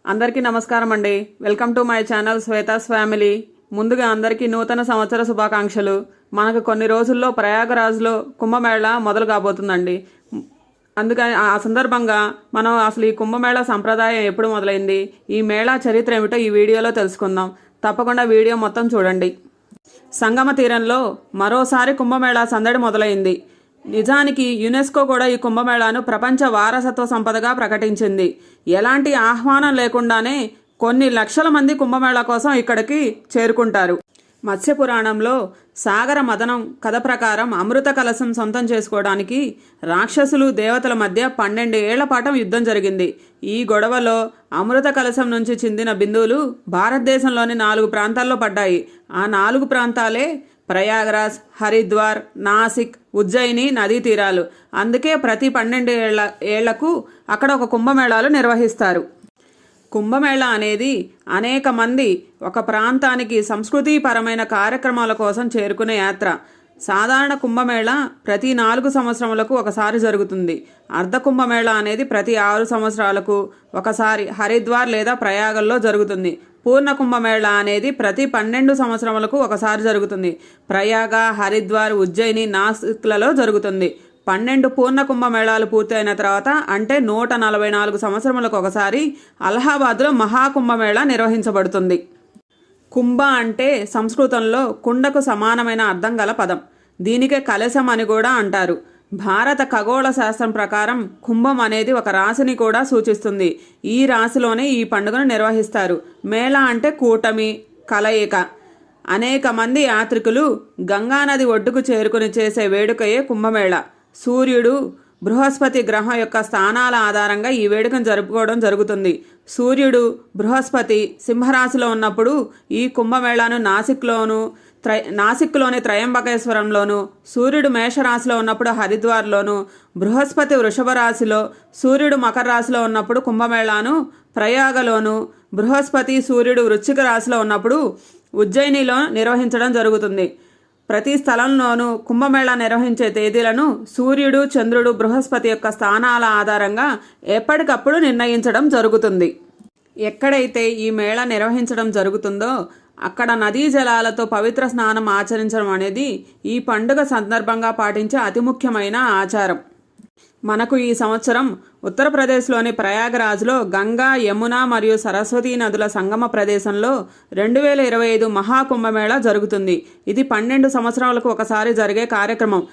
అందరికీ నమస్కారం అండి. Welcome to my channel Shweta's family. ముందుగా అందరికీ నూతన సంవత్సర శుభాకాంక్షలు. మనకు కొన్ని రోజుల్లో ప్రయాగరాజ్లో కుంభమేళా మొదలు కాబోతుందండి. అందుకని ఆ సందర్భంగా మనం అసలు ఈ కుంభమేళా సంప్రదాయం ఎప్పుడు మొదలైంది, ఈ మేళా చరిత్ర ఏమిటో ఈ వీడియోలో తెలుసుకుందాం. తప్పకుండా వీడియో మొత్తం చూడండి. సంగమ తీరంలో మరోసారి కుంభమేళా సందడి మొదలైంది. నిజానికి యునెస్కో కూడా ఈ కుంభమేళాను ప్రపంచ వారసత్వ సంపదగా ప్రకటించింది. ఎలాంటి ఆహ్వానం లేకుండానే కొన్ని లక్షల మంది కుంభమేళా కోసం ఇక్కడికి చేరుకుంటారు. మత్స్యపురాణంలో సాగర మదనం కథ ప్రకారం అమృత కలశం సొంతం చేసుకోవడానికి రాక్షసులు దేవతల మధ్య 12 ఏళ్ల పాటు యుద్ధం జరిగింది. ఈ గొడవలో అమృత కలశం నుంచి చిందిన బిందువులు భారతదేశంలోని 4 ప్రాంతాల్లో పడ్డాయి. ఆ 4 ప్రాంతాలే ప్రయాగరాజ్, హరిద్వార్, నాసిక్, ఉజ్జయిని నదీ తీరాలు. అందుకే ప్రతి 12 ఏళ్లకు అక్కడ ఒక కుంభమేళాలు నిర్వహిస్తారు. కుంభమేళా అనేది అనేక మంది ఒక ప్రాంతానికి సంస్కృతిపరమైన కార్యక్రమాల కోసం చేరుకునే యాత్ర. సాధారణ కుంభమేళా ప్రతి 4 సంవత్సరములకు ఒకసారి జరుగుతుంది. అర్ధ కుంభమేళా అనేది ప్రతి 6 సంవత్సరాలకు ఒకసారి హరిద్వార్ లేదా ప్రయాగల్లో జరుగుతుంది. పూర్ణ కుంభమేళా అనేది ప్రతి 12 సంవత్సరములకు ఒకసారి జరుగుతుంది. ప్రయాగ, హరిద్వార్, ఉజ్జయిని, నాసిక్లలో జరుగుతుంది. 12 పూర్ణ కుంభమేళాలు పూర్తయిన తర్వాత అంటే 144 సంవత్సరములకు ఒకసారి అలహాబాద్లో మహాకుంభమేళా నిర్వహించబడుతుంది. కుంభ అంటే సంస్కృతంలో కుండకు సమానమైన అర్థం గల పదం. దీనికే కలశం అని కూడా అంటారు. భారత ఖగోళ శాస్త్రం ప్రకారం కుంభం అనేది ఒక రాశిని కూడా సూచిస్తుంది. ఈ రాశిలోనే ఈ పండుగను నిర్వహిస్తారు. మేళా అంటే కూటమి, కలయిక. అనేక మంది యాత్రికులు గంగానది ఒడ్డుకు చేరుకుని చేసే వేడుకయే కుంభమేళా. సూర్యుడు, బృహస్పతి గ్రహం యొక్క స్థానాల ఆధారంగా ఈ వేడుకను జరుపుకోవడం జరుగుతుంది. సూర్యుడు, బృహస్పతి సింహరాశిలో ఉన్నప్పుడు ఈ కుంభమేళాను నాసిక్లోని త్రయంబకేశ్వరంలోను, సూర్యుడు మేషరాశిలో ఉన్నప్పుడు హరిద్వార్లోను, బృహస్పతి వృషభ రాశిలో, సూర్యుడు మకర రాశిలో ఉన్నప్పుడు కుంభమేళాను ప్రయాగలోను, బృహస్పతి సూర్యుడు వృశ్చిక రాశిలో ఉన్నప్పుడు ఉజ్జయినిలో నిర్వహించడం జరుగుతుంది. ప్రతి స్థలంలోనూ కుంభమేళా నిర్వహించే తేదీలను సూర్యుడు, చంద్రుడు, బృహస్పతి యొక్క స్థానాల ఆధారంగా ఎప్పటికప్పుడు నిర్ణయించడం జరుగుతుంది. ఎక్కడైతే ఈ మేళా నిర్వహించడం జరుగుతుందో అక్కడ నదీ జలాలతో పవిత్ర స్నానం ఆచరించడం అనేది ఈ పండుగ సందర్భంగా పాటించే అతి ముఖ్యమైన ఆచారం. మనకు ఈ సంవత్సరం ఉత్తరప్రదేశ్లోని ప్రయాగరాజ్లో గంగా, యమున మరియు సరస్వతీ నదుల సంగమ ప్రదేశంలో 2025 మహాకుంభమేళా జరుగుతుంది. ఇది 12 సంవత్సరాలకు ఒకసారి జరిగే కార్యక్రమం.